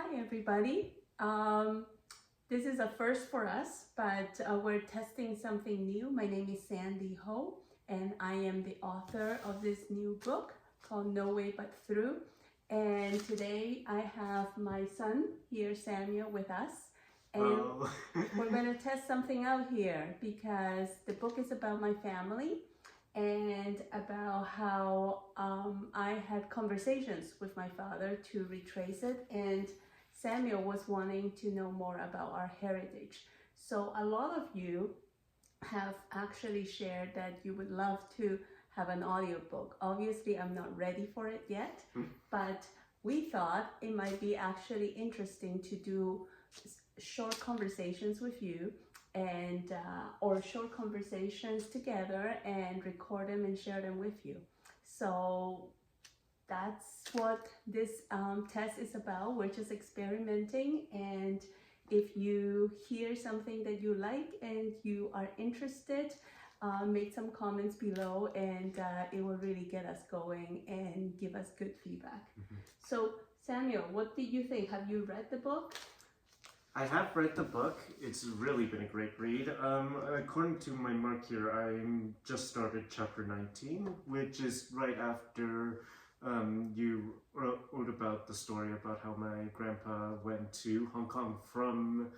Hi, everybody. This is a first for us, but we're testing something new. My name is Sandy Ho, and I am the author of this new book called No Way But Through. And today I have my son here, Samuel, with us. And we're going to test something out here because the book is about my family and about how I had conversations with my father to retrace it, and Samuel was wanting to know more about our heritage. So a lot of you have actually shared that you would love to have an audiobook. Obviously, I'm not ready for it yet, but we thought it might be actually interesting to do short conversations with you and or short conversations together and record them and share them with you. So that's what this test is about. We're just experimenting, and if you hear something that you like and you are interested, make some comments below, and it will really get us going and give us good feedback. So Samuel, what did you think? Have you read the book? I have read the book. It's really been a great read. According to my mark here, I just started chapter 19, which is right after you wrote about the story about how my grandpa went to Hong Kong from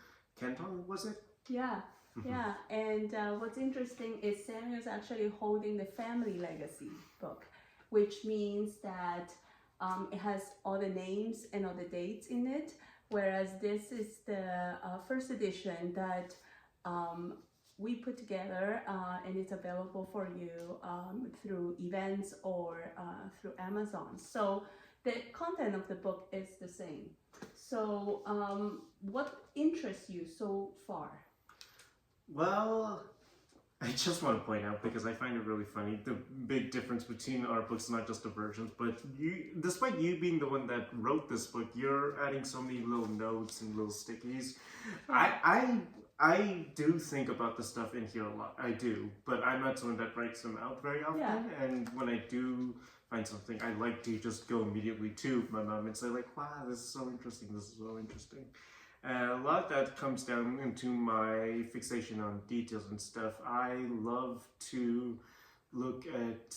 Canton, was it? Yeah, yeah. And what's interesting is Samuel's actually holding the family legacy book, which means that it has all the names and all the dates in it. Whereas this is the first edition that we put together, and it's available for you through events or through Amazon. So the content of the book is the same. So what interests you so far? Well, I just want to point out, because I find it really funny, the big difference between our books, not just the versions, but you, despite you being the one that wrote this book, you're adding so many little notes and little stickies. I do think about the stuff in here a lot, I do, but I'm not someone that writes them out very often, and when I do find something, I like to just go immediately to my mom and say like, wow, this is so interesting, this is so interesting. And a lot of that comes down into my fixation on details and stuff. I love to look at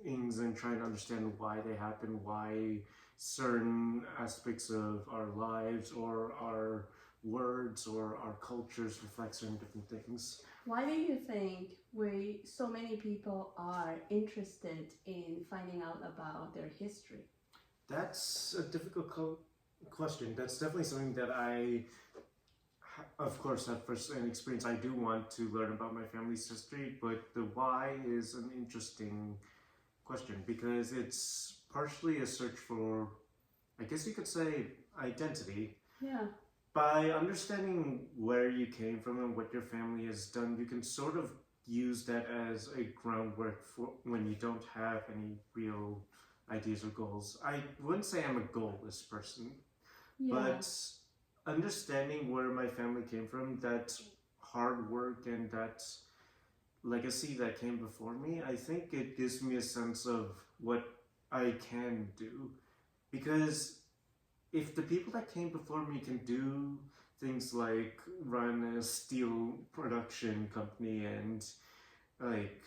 things and try and understand why they happen, why certain aspects of our lives or our words or our cultures reflect certain different things. Why do you think so many people are interested in finding out about their history? That's a difficult question. That's definitely something that I, of course, have first-hand experience. I do want to learn about my family's history, but the why is an interesting question because it's partially a search for, I guess you could say, identity. Yeah. By understanding where you came from and what your family has done, you can sort of use that as a groundwork for when you don't have any real ideas or goals. I wouldn't say I'm a goalless person. Yeah. But understanding where my family came from, that hard work and that legacy that came before me, I think it gives me a sense of what I can do. Because if the people that came before me can do things like run a steel production company and like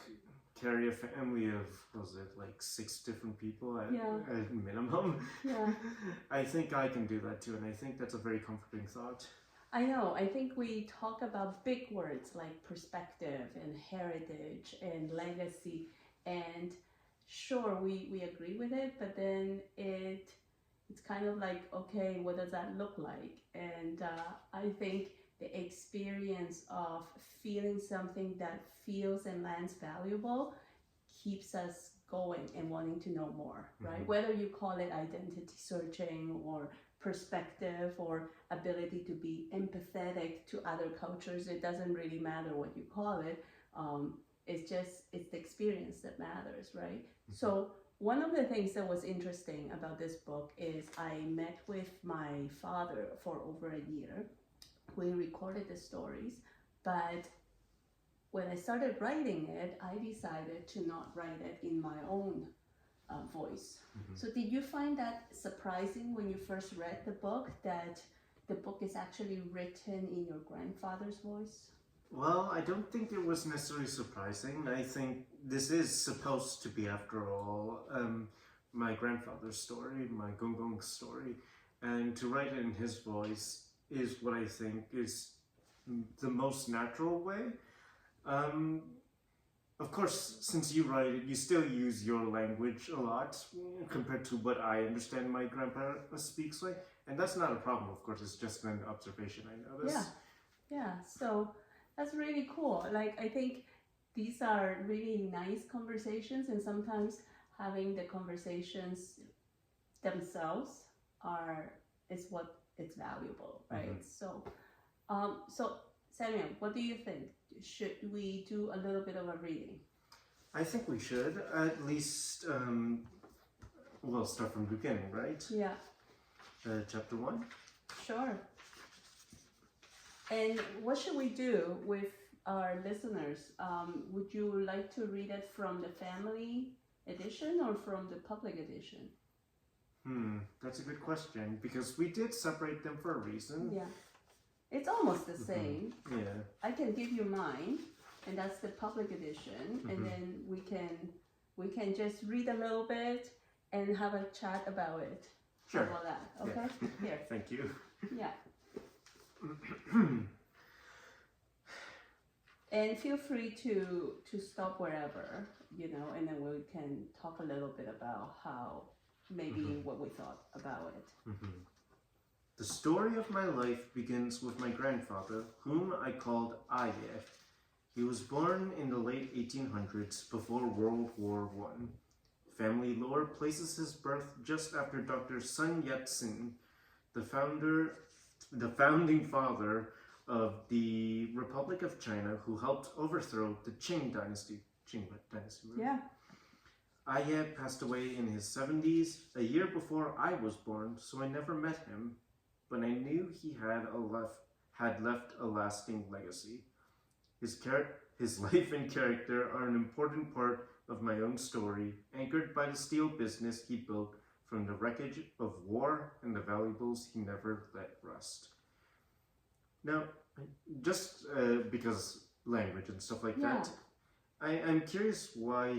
carry a family of, was it like 6 different people at minimum? Yeah. I think I can do that too, and I think that's a very comforting thought. I know. I think we talk about big words like perspective and heritage and legacy, and sure, we agree with it, but then it's kind of like, okay, what does that look like? And I think the experience of feeling something that feels and lands valuable keeps us going and wanting to know more, right? Whether you call it identity searching or perspective or ability to be empathetic to other cultures, it doesn't really matter what you call it. It's the experience that matters, right? So one of the things that was interesting about this book is I met with my father for over a year. We recorded the stories, but when I started writing it, I decided to not write it in my own voice. So did you find that surprising when you first read the book, that the book is actually written in your grandfather's voice? Well, I don't think it was necessarily surprising. I think this is supposed to be, after all, my grandfather's story, my Gong story, and to write it in his voice is what I think is the most natural way. Of course, since you write it, you still use your language a lot compared to what I understand my grandpa speaks like, and that's not a problem. Of course, it's just an observation I noticed. Yeah. So that's really cool. Like, I think these are really nice conversations, and sometimes having the conversations themselves is what it's valuable, right? So Samuel, what do you think? Should we do a little bit of a reading? I think we should at least. We'll start from the beginning, right? Yeah. Chapter 1. Sure. And what should we do with our listeners? Would you like to read it from the family edition or from the public edition? That's a good question, because we did separate them for a reason. Yeah. It's almost the same. Yeah. I can give you mine, and that's the public edition, and then we can just read a little bit and have a chat about it. Sure. How about that? Okay? Yeah. Here. Thank you. Yeah. And feel free to stop wherever, and then we can talk a little bit about how, maybe what we thought about it. The story of my life begins with my grandfather, whom I called Aye. He was born in the late 1800s, before World War I. Family lore places his birth just after Dr. Sun Yat-sen, the founding father of the Republic of China, who helped overthrow the Qing dynasty. Qing dynasty, right? Yeah. Aye passed away in his 70s, a year before I was born, so I never met him, but I knew he had left a lasting legacy. His life and character are an important part of my own story, anchored by the steel business he built from the wreckage of war and the valuables he never let rust. Now, just because language and stuff like that, I'm curious why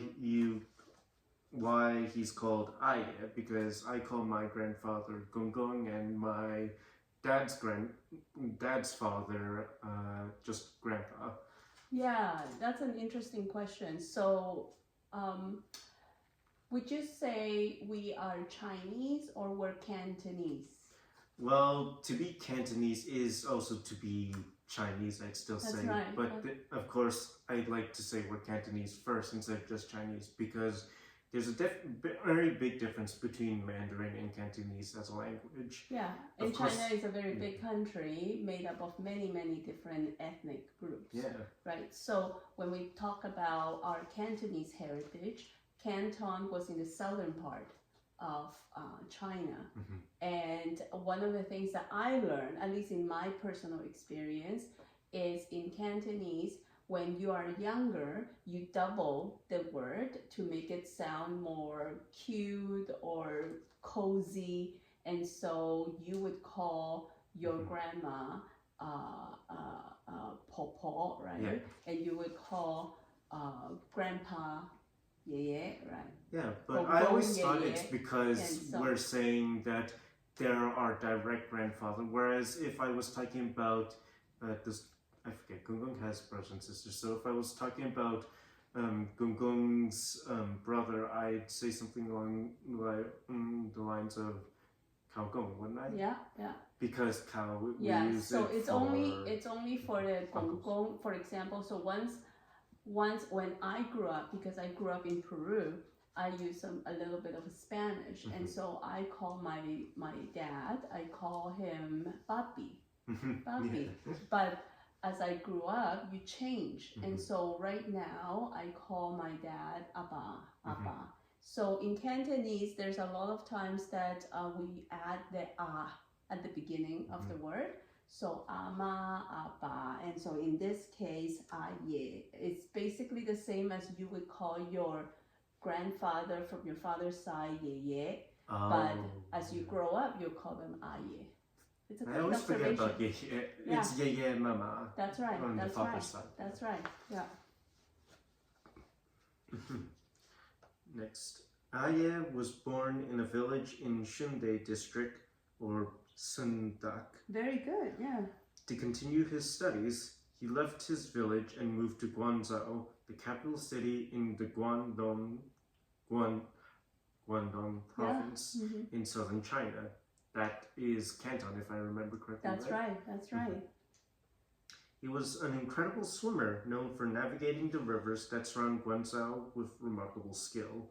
he's called Aye, because I call my grandfather Gong, and my dad's father just grandpa. Yeah, that's an interesting question. So, would you say we are Chinese or we're Cantonese? Well, to be Cantonese is also to be Chinese, I'd still say. That's right. But of course, I'd like to say we're Cantonese first instead of just Chinese, because there's a very big difference between Mandarin and Cantonese as a language. Yeah, and China is a very big country made up of many, many different ethnic groups. Yeah. Right, so when we talk about our Cantonese heritage, Canton was in the southern part of China. And one of the things that I learned, at least in my personal experience, is in Cantonese, when you are younger, you double the word to make it sound more cute or cozy, and so you would call your grandma Popo, right? Yeah. And you would call grandpa Yeye, right? Yeah, but I always thought it's because we're saying that there are direct grandfather, whereas if I was talking about this, I forget, Gong has brothers and sisters, so if I was talking about Gong's brother, I'd say something along the lines of Kao Gong, wouldn't I? Yeah. Because Kao, we use so it it's for only for the Gong, for example. So once when I grew up, because I grew up in Peru, I use a little bit of Spanish, and so I call my dad, I call him Papi. But as I grew up, you change, and so right now I call my dad Abba. So in Cantonese, there's a lot of times that we add the at the beginning of the word. So ama, Abba, and so in this case, Aye. It's basically the same as you would call your grandfather from your father's side, 爷爷. Oh. But as you grow up, you call them 阿爷. It's a I great always forget observation. about Ye. It's Ye Mama. That's right. On That's the father's right. side. That's right. Yeah. Next. Aye was born in a village in Shunde district, or Sundak. Very good. Yeah. To continue his studies, he left his village and moved to Guangzhou, the capital city in the Guangdong province in southern China. That is Canton, if I remember correctly. That's right. That's right. He was an incredible swimmer, known for navigating the rivers that surround Guangzhou with remarkable skill.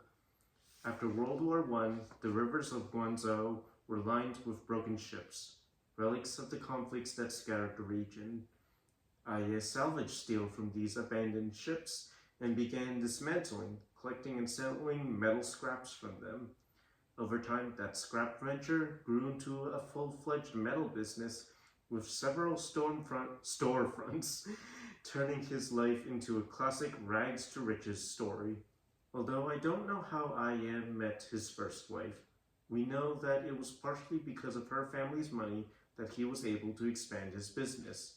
After World War I, the rivers of Guangzhou were lined with broken ships, relics of the conflicts that scattered the region. Aye salvaged steel from these abandoned ships and began dismantling, collecting and selling metal scraps from them. Over time, that scrap venture grew into a full-fledged metal business with several storefronts, turning his life into a classic rags to riches story. Although I don't know how Aye met his first wife, we know that it was partially because of her family's money that he was able to expand his business.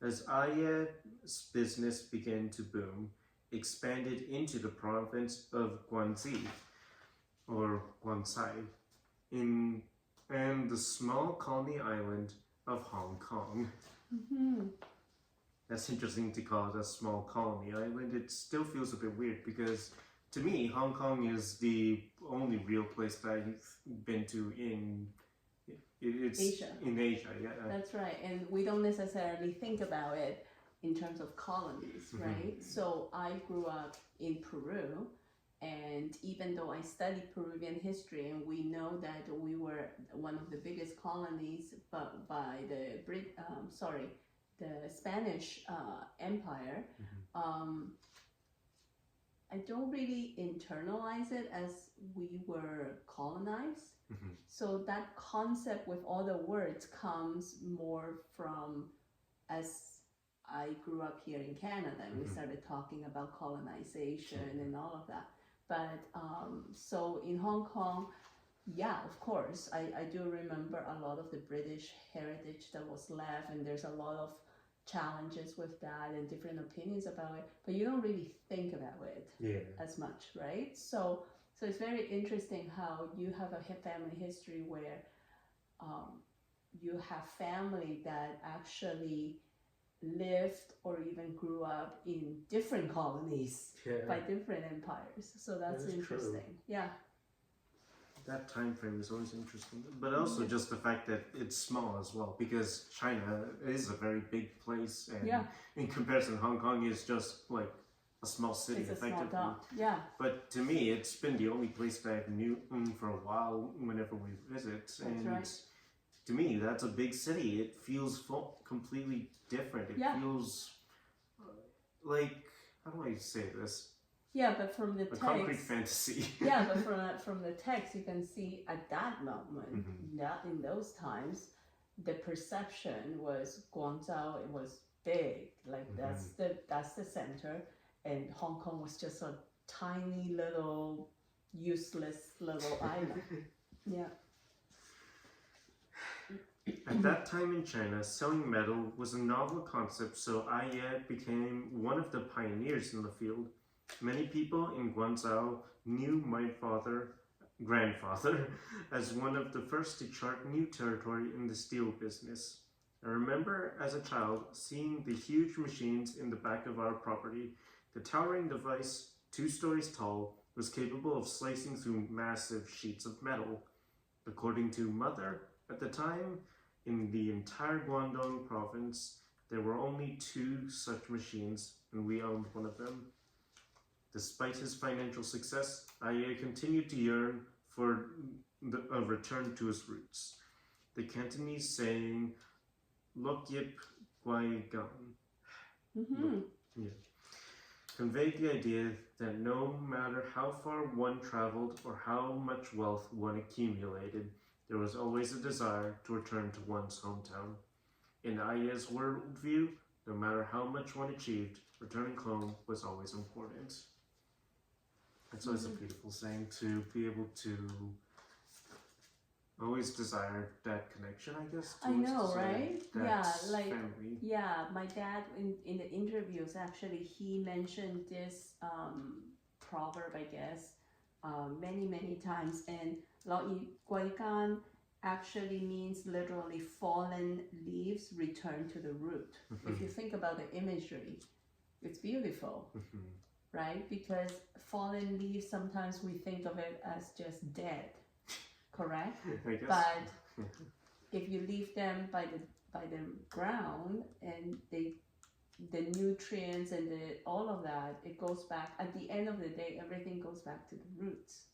As Aye's business began to boom, expanded into the province of Guangxi, or Guangxi, and the small colony island of Hong Kong. That's interesting to call it a small colony island. It still feels a bit weird because, to me, Hong Kong is the only real place that I've been to in Asia. In Asia, yeah. That's right. And we don't necessarily think about it in terms of colonies, right? So I grew up in Peru. And even though I studied Peruvian history, and we know that we were one of the biggest colonies, but by the Spanish Empire, I don't really internalize it as we were colonized. So that concept with all the words comes more from as I grew up here in Canada, and we started talking about colonization and all of that. But so in Hong Kong, yeah, of course, I do remember a lot of the British heritage that was left, and there's a lot of challenges with that and different opinions about it, but you don't really think about it as much, right? So it's very interesting how you have a family history where you have family that actually lived or even grew up in different colonies by different empires. So that's interesting. True. Yeah. That time frame is always interesting, but also just the fact that it's small as well, because China is a very big place, and in comparison, Hong Kong is just like a small city, it's effectively. A small dot. Yeah. But to me, it's been the only place that I've known for a while whenever we visit, to me, that's a big city. It feels completely different. It feels like, how do I say this? Yeah, but from the text, concrete fantasy. Yeah, but from the text, you can see at that moment, in those times, the perception was Guangzhou. It was big, like that's the center, and Hong Kong was just a tiny little useless little island. Yeah. At that time in China, selling metal was a novel concept, so Aye became one of the pioneers in the field. Many people in Guangzhou knew my grandfather, as one of the first to chart new territory in the steel business. I remember as a child seeing the huge machines in the back of our property. The towering device, 2 stories tall, was capable of slicing through massive sheets of metal. According to Mother, at the time, in the entire Guangdong province, there were only 2 such machines, and we owned one of them. Despite his financial success, Aye continued to yearn for a return to his roots. The Cantonese saying, "Lok Yip Guai Gan," conveyed the idea that no matter how far one traveled or how much wealth one accumulated, there was always a desire to return to one's hometown. In Aye's worldview, no matter how much one achieved, returning home was always important. It's always a beautiful saying to be able to always desire that connection, I guess. I know, right? Yeah, like family. yeah, my dad in the interviews actually he mentioned this proverb, I guess, many times, and Lao yi guai gan actually means literally fallen leaves return to the root. If you think about the imagery, it's beautiful, right? Because fallen leaves, sometimes we think of it as just dead, correct? I guess. But if you leave them by the ground and the nutrients and all of that, it goes back. At the end of the day, everything goes back to the roots.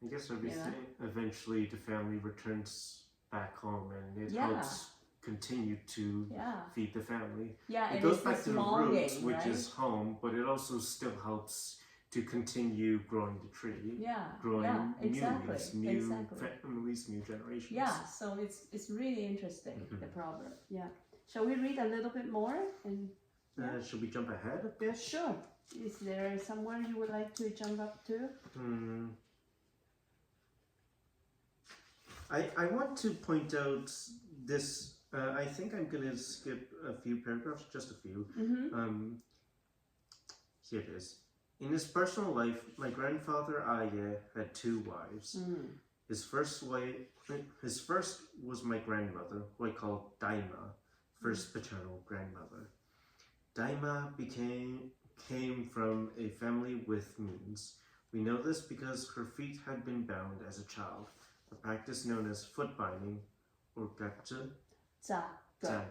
I guess everything eventually the family returns back home, and it helps continue to feed the family. Yeah, it goes back to the roots, which is home, but it also still helps to continue growing the tree. Growing new leaves, new families, new generations. Yeah, so it's really interesting, the proverb. Yeah. Shall we read a little bit more? And should we jump ahead a bit? Sure. Is there somewhere you would like to jump up to? I want to point out this. I think I'm going to skip a few paragraphs, just a few. Here it is. In his personal life, my grandfather Aye had 2 wives. His first was my grandmother, who I call Daima, first paternal grandmother. Daima came from a family with means. We know this because her feet had been bound as a child, a practice known as foot binding, or gacha.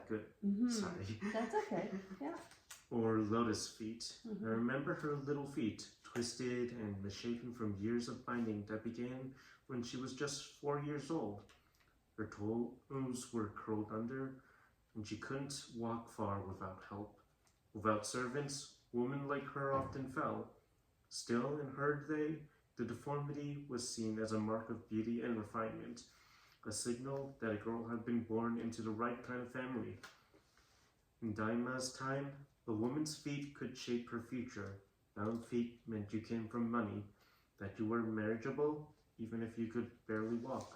Good. Sorry. That's okay. Yeah. Or lotus feet. I remember her little feet, twisted and misshapen from years of binding that began when she was just 4 years old. Her toes were curled under, and she couldn't walk far without help. Without servants, women like her often fell. Still, in her day, the deformity was seen as a mark of beauty and refinement, a signal that a girl had been born into the right kind of family. In Daima's time, a woman's feet could shape her future. Bound feet meant you came from money, that you were marriageable, even if you could barely walk.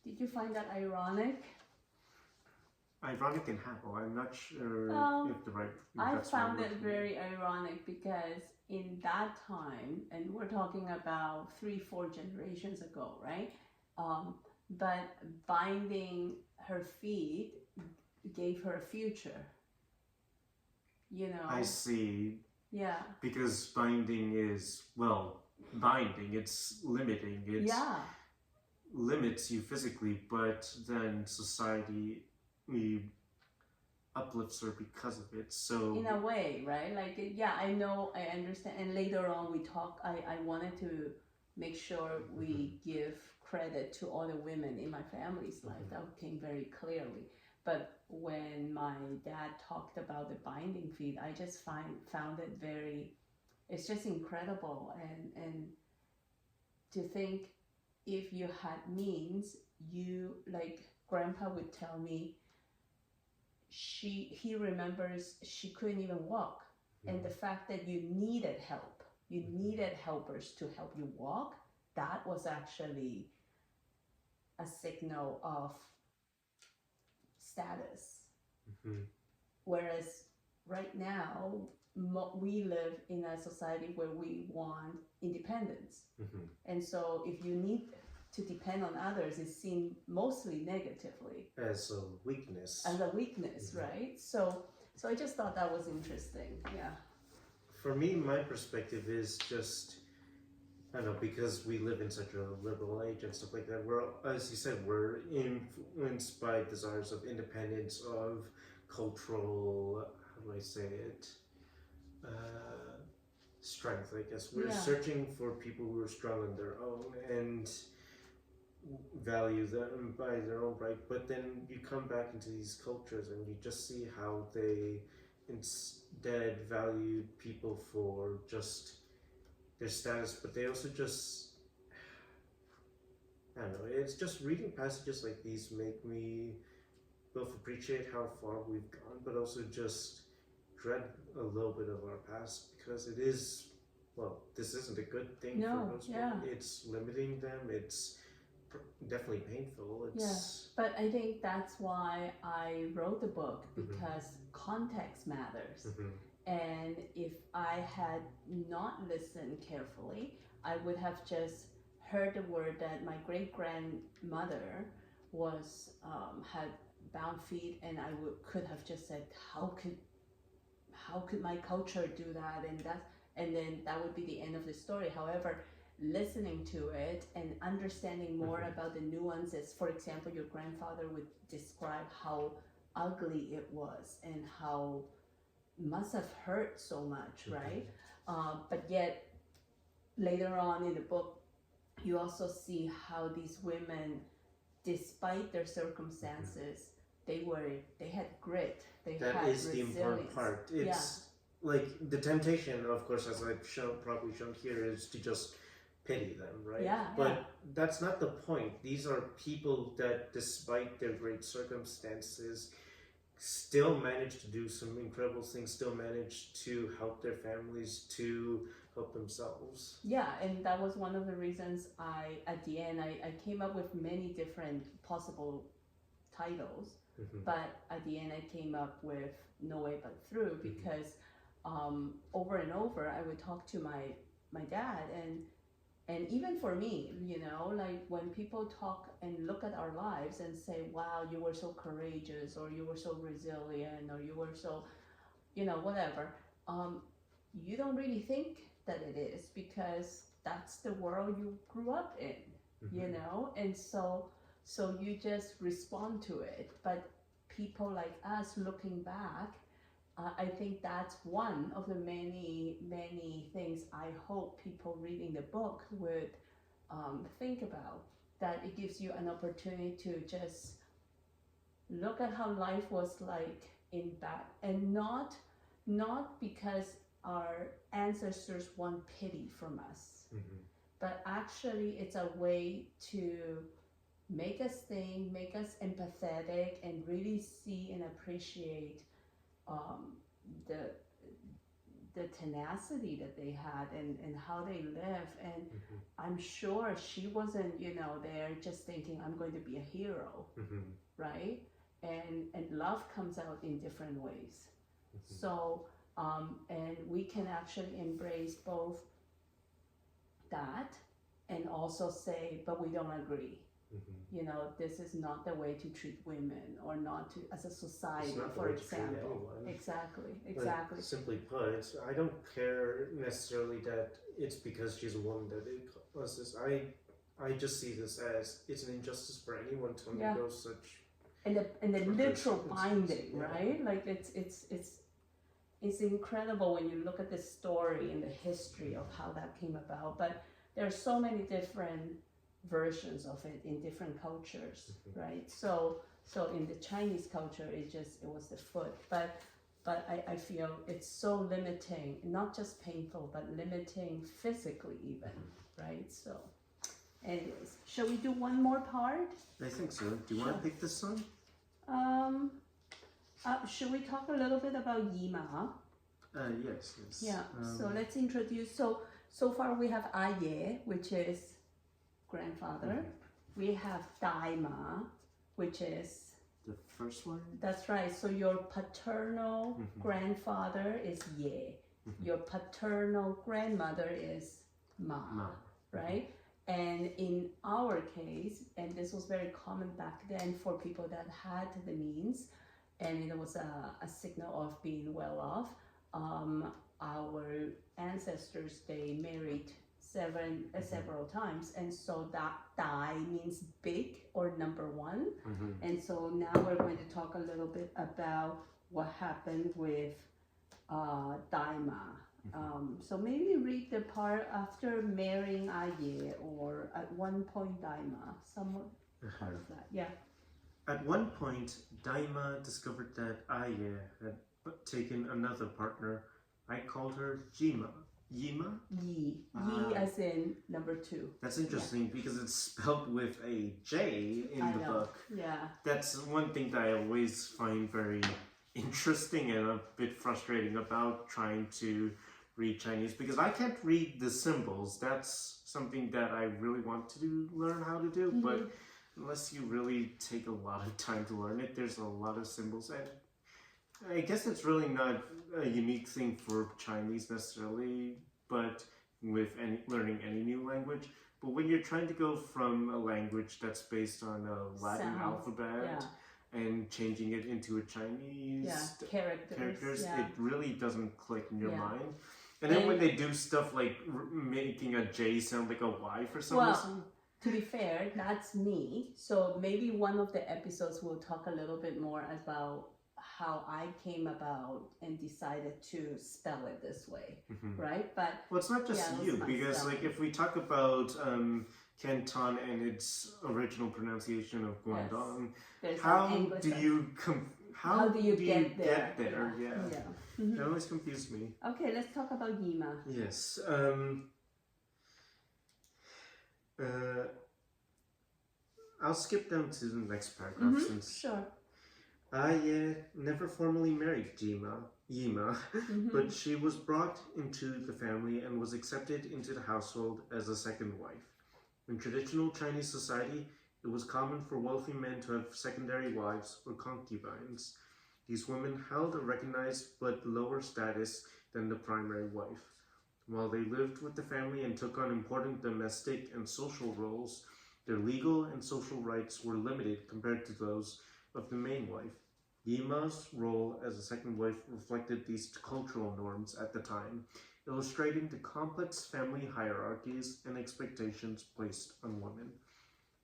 Did you find that ironic? Ironic and how? I'm not sure if the right. I found it very ironic because in that time, and we're talking about 3-4 generations ago, right? But binding her feet gave her a future. You know. I see. Yeah. Because binding is binding. It's limiting. It limits you physically, but then society uplifts her because of it. So in a way, right? Like, I know, I understand. And later on we talk, I wanted to make sure we give credit to all the women in my family's life. That came very clearly. But when my dad talked about the binding feet, I just found it it's just incredible. And to think if you had means, like Grandpa would tell me, he remembers she couldn't even walk. And the fact that you needed help, you needed helpers to help you walk, that was actually a signal of status. Whereas right now, we live in a society where we want independence. And so if you need to depend on others, is seen mostly negatively. As a weakness. Right? So I just thought that was interesting. Yeah. For me, my perspective is just, I don't know, because we live in such a liberal age and stuff like that, as you said, we're influenced by desires of independence, of cultural, how do I say it, strength, I guess. We're searching for people who are strong on their own and value them by their own right, but then you come back into these cultures and you just see how they instead valued people for just their status, but they also just, I don't know, it's just reading passages like these make me both appreciate how far we've gone, but also just dread a little bit of our past, because it is well, this isn't a good thing No, for most yeah. people. It's limiting them. It's definitely painful. It's But I think that's why I wrote the book, because context matters. And if I had not listened carefully, I would have just heard the word that my great grandmother was had bound feet, and I could have just said, how could my culture do that? And then that would be the end of the story. However, listening to it and understanding more about the nuances. For example, your grandfather would describe how ugly it was and how must have hurt so much, right? But yet later on in the book, you also see how these women, despite their circumstances, they had grit. They that had is the resilience. important part. It's like the temptation, of course, as I've probably shown here, is to just pity them, right? But that's not the point. These are people that, despite their great circumstances, still manage to do some incredible things, still manage to help their families, to help themselves. Yeah, and that was one of the reasons at the end, I came up with many different possible titles, but at the end I came up with No Way But Through, because over and over I would talk to my dad, and even for me, like when people talk and look at our lives and say, wow, you were so courageous, or you were so resilient, or you were so, whatever, you don't really think that it is, because that's the world you grew up in, and so you just respond to it. But people like us looking back, I think that's one of the many, many things I hope people reading the book would think about, that it gives you an opportunity to just look at how life was like in back, and not because our ancestors want pity from us, but actually it's a way to make us think, make us empathetic, and really see and appreciate the tenacity that they had, and how they live. And I'm sure she wasn't, there just thinking, I'm going to be a hero, right? And love comes out in different ways. So, and we can actually embrace both that and also say, but we don't agree. This is not the way to treat women, or not to, as a society, for example. Exactly. Like, simply put, I don't care necessarily that it's because she's a woman that it was this. I just see this as it's an injustice for anyone to undergo such. And the literal binding, right? Like it's incredible when you look at the story and the history of how that came about. But there are so many different versions of it in different cultures, right? So in the Chinese culture, it was the foot, but I feel it's so limiting, not just painful, but limiting physically even, right? So anyways, shall we do one more part? I think so. Do you want to pick this song? Should we talk a little bit about Yima? Yes. Yeah, so let's introduce, so far we have Aye, which is grandfather. We have Daima, which is the first one. That's right. So your paternal grandfather is Ye. Your paternal grandmother is Ma. Right? And in our case, and this was very common back then for people that had the means, and it was a signal of being well off, our ancestors, they married several times, and so that Dai means big or number one. And so now we're going to talk a little bit about what happened with Daima. So maybe read the part after marrying Aye, or at one point Daima, somewhat part of that. Yeah. At one point, Daima discovered that Aye had taken another partner. I called her Yima. Yima? Yi as in number two. That's interesting because it's spelled with a J in the book. Yeah. That's one thing that I always find very interesting and a bit frustrating about trying to read Chinese because I can't read the symbols. That's something that I really want to learn how to do, but unless you really take a lot of time to learn it, there's a lot of symbols. And I guess it's really not a unique thing for Chinese necessarily, but with learning any new language. But when you're trying to go from a language that's based on a Latin alphabet and changing it into a Chinese characters, it really doesn't click in your mind. And then when they do stuff like making a J sound like a Y for some reason. To be fair, that's me. So maybe one of the episodes will talk a little bit more about how I came about and decided to spell it this way, right? But well, it's not just you, because like if we talk about Canton and its original pronunciation of Guangdong, how do you get there? Yeah. That always confused me. Okay, let's talk about Yima. Yes. I'll skip down to the next paragraph since. Sure. I never formally married Yima, but she was brought into the family and was accepted into the household as a second wife. In traditional Chinese society, it was common for wealthy men to have secondary wives or concubines. These women held a recognized but lower status than the primary wife. While they lived with the family and took on important domestic and social roles, their legal and social rights were limited compared to those of the main wife. Yima's role as a second wife reflected these cultural norms at the time, illustrating the complex family hierarchies and expectations placed on women.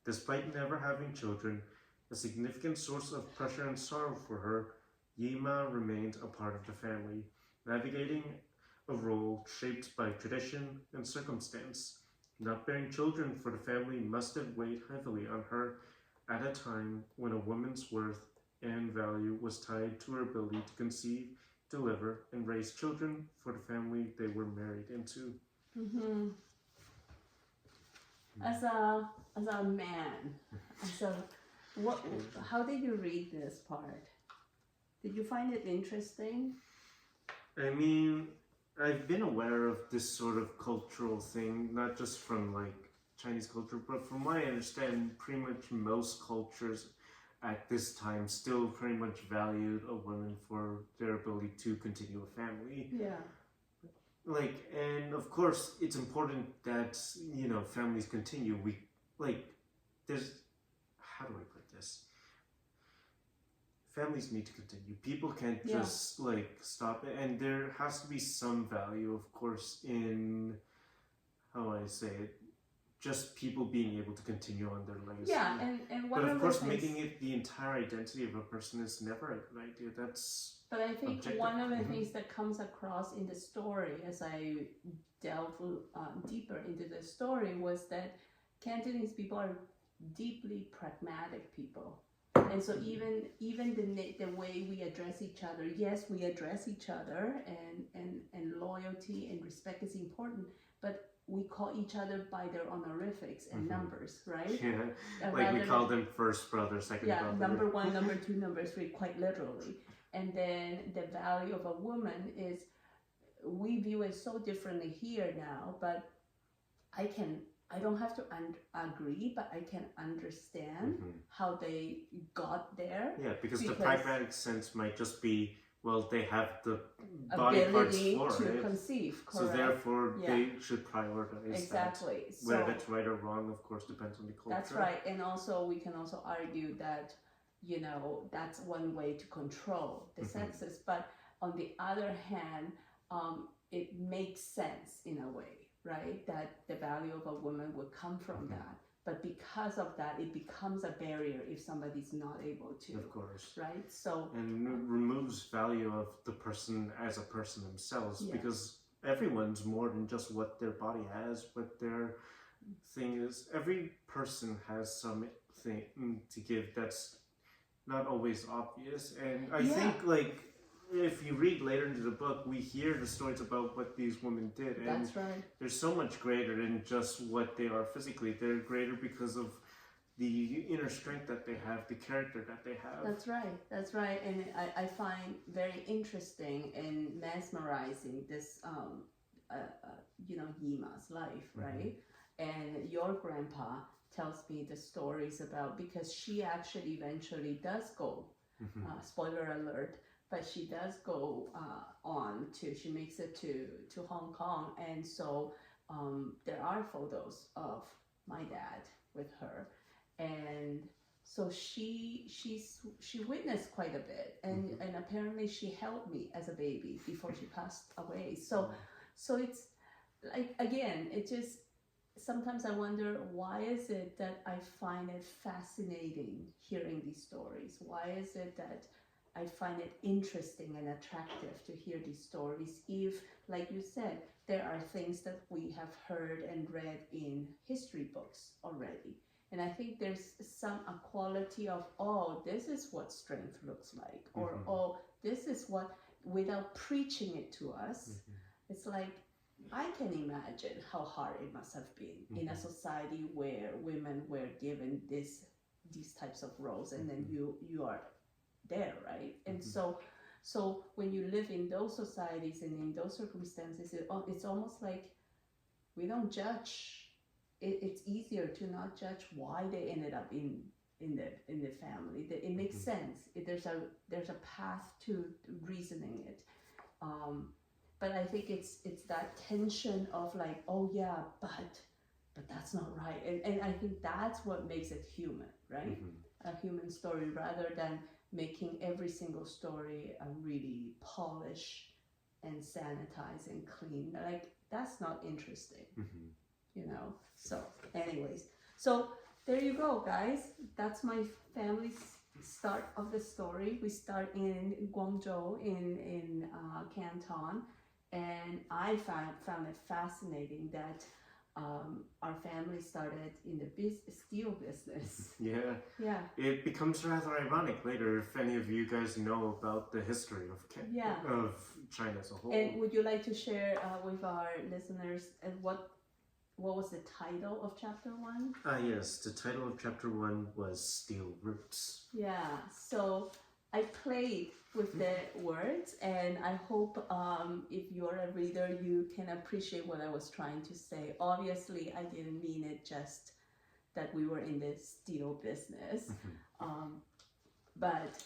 Despite never having children, a significant source of pressure and sorrow for her, Yima remained a part of the family, navigating a role shaped by tradition and circumstance. Not bearing children for the family must have weighed heavily on her at a time when a woman's worth and value was tied to her ability to conceive, deliver, and raise children for the family they were married into. As a man, how did you read this part? Did you find it interesting? I mean, I've been aware of this sort of cultural thing, not just from like Chinese culture, but from what I understand, pretty much most cultures at this time still pretty much valued a woman for their ability to continue a family. Yeah. Like, and of course, it's important that, you know, families continue. There's, how do I put this? Families need to continue. People can't just stop it, and there has to be some value, of course, in, how do I say it, just people being able to continue on their legacy. Yeah, and one but of course, things, making it the entire identity of a person is never a good idea. That's. But I think objective. one of the things that comes across in the story, as I delve deeper into the story, was that Cantonese people are deeply pragmatic people. And so even the way we address each other, yes, we address each other, and loyalty and respect is important, but we call each other by their honorifics and numbers, right? Yeah, we call them first brother, second brother. Yeah, number 1, number 2, number 3, quite literally. And then the value of a woman is, we view it so differently here now, but I don't have to agree, but I can understand how they got there. Yeah, because the pragmatic sense might just be, well, they have the body parts for to it, conceive, correct. so therefore they should prioritize exactly. that. Whether it's right or wrong, of course, depends on the culture. That's right, and also we can also argue that, you know, that's one way to control the sexes, but on the other hand, it makes sense in a way, right? That the value of a woman would come from that. But because of that, it becomes a barrier if somebody's not able to. Of course. Right? So. And removes value of the person as a person themselves, because everyone's more than just what their body has, but their thing is, every person has something to give that's not always obvious. And I think, if you read later into the book, we hear the stories about what these women did. And that's right. They're so much greater than just what they are physically. They're greater because of the inner strength that they have, the character that they have. That's right. That's right. And I find very interesting and mesmerizing this Yima's life, right? And your grandpa tells me the stories about, because she actually eventually does go, spoiler alert, but she does go she makes it to Hong Kong, and so there are photos of my dad with her, and so she witnessed quite a bit, and apparently she held me as a baby before she passed away. So it's like, again, it just, sometimes I wonder, why is it that I find it fascinating hearing these stories? Why is it that I find it interesting and attractive to hear these stories if, like you said, there are things that we have heard and read in history books already? And I think there's a quality of, oh, this is what strength looks like, or oh, this is what, without preaching it to us, it's like, I can imagine how hard it must have been in a society where women were given these types of roles, and then you are there, right? And so when you live in those societies and in those circumstances, it's almost like we don't judge. It's easier to not judge why they ended up in the family. It makes sense. There's a path to reasoning it. But I think it's that tension of like, oh yeah, but that's not right. And I think that's what makes it human, right? A human story, rather than making every single story a really polished and sanitized and clean. Like, that's not interesting, So anyways, so there you go, guys. That's my family's start of the story. We start in Guangzhou in Canton. And I found it fascinating that our family started in the steel business. Yeah. It becomes rather ironic later if any of you guys know about the history of China as a whole. And would you like to share with our listeners what was the title of chapter 1? Yes, the title of chapter 1 was Steel Roots. Yeah, so I played with the words, and I hope if you're a reader, you can appreciate what I was trying to say. Obviously, I didn't mean it just that we were in the steel business, but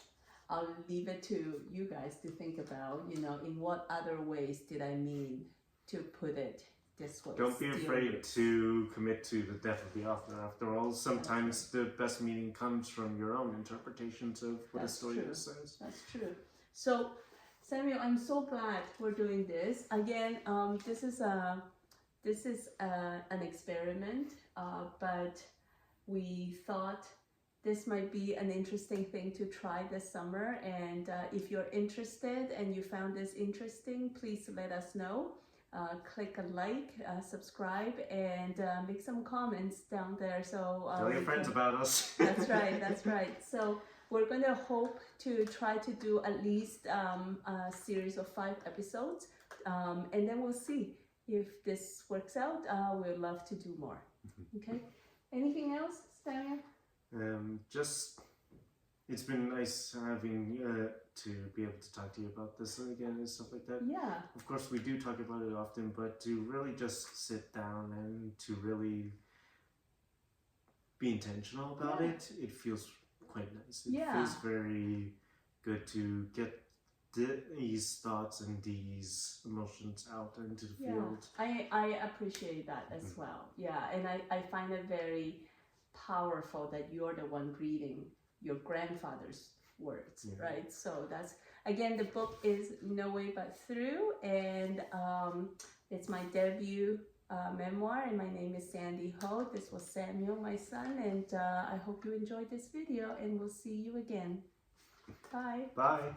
I'll leave it to you guys to think about, in what other ways did I mean to put it this way. Don't be afraid to commit to the death of the author. After all, sometimes the best meaning comes from your own interpretations of what a story says. That's true. So, Samuel, I'm so glad we're doing this. Again, this is an experiment, but we thought this might be an interesting thing to try this summer. And if you're interested and you found this interesting, please let us know. Click a like, subscribe, and make some comments down there. So tell your friends about us. That's right. So we're going to hope to try to do at least a series of 5 episodes, and then we'll see if this works out. We'd love to do more. Okay. Anything else, Stania? It's been nice having to be able to talk to you about this again and stuff like that. Yeah. Of course, we do talk about it often, but to really just sit down and to really be intentional about it feels quite nice. It feels very good to get these thoughts and these emotions out into the field. I appreciate that as well. Yeah, and I find it very powerful that you're the one reading your grandfather's words, right? So that's, again, the book is No Way But Through, and it's my debut memoir, and my name is Sandy Ho. This was Samuel, my son, and I hope you enjoyed this video, and we'll see you again. Bye. Bye.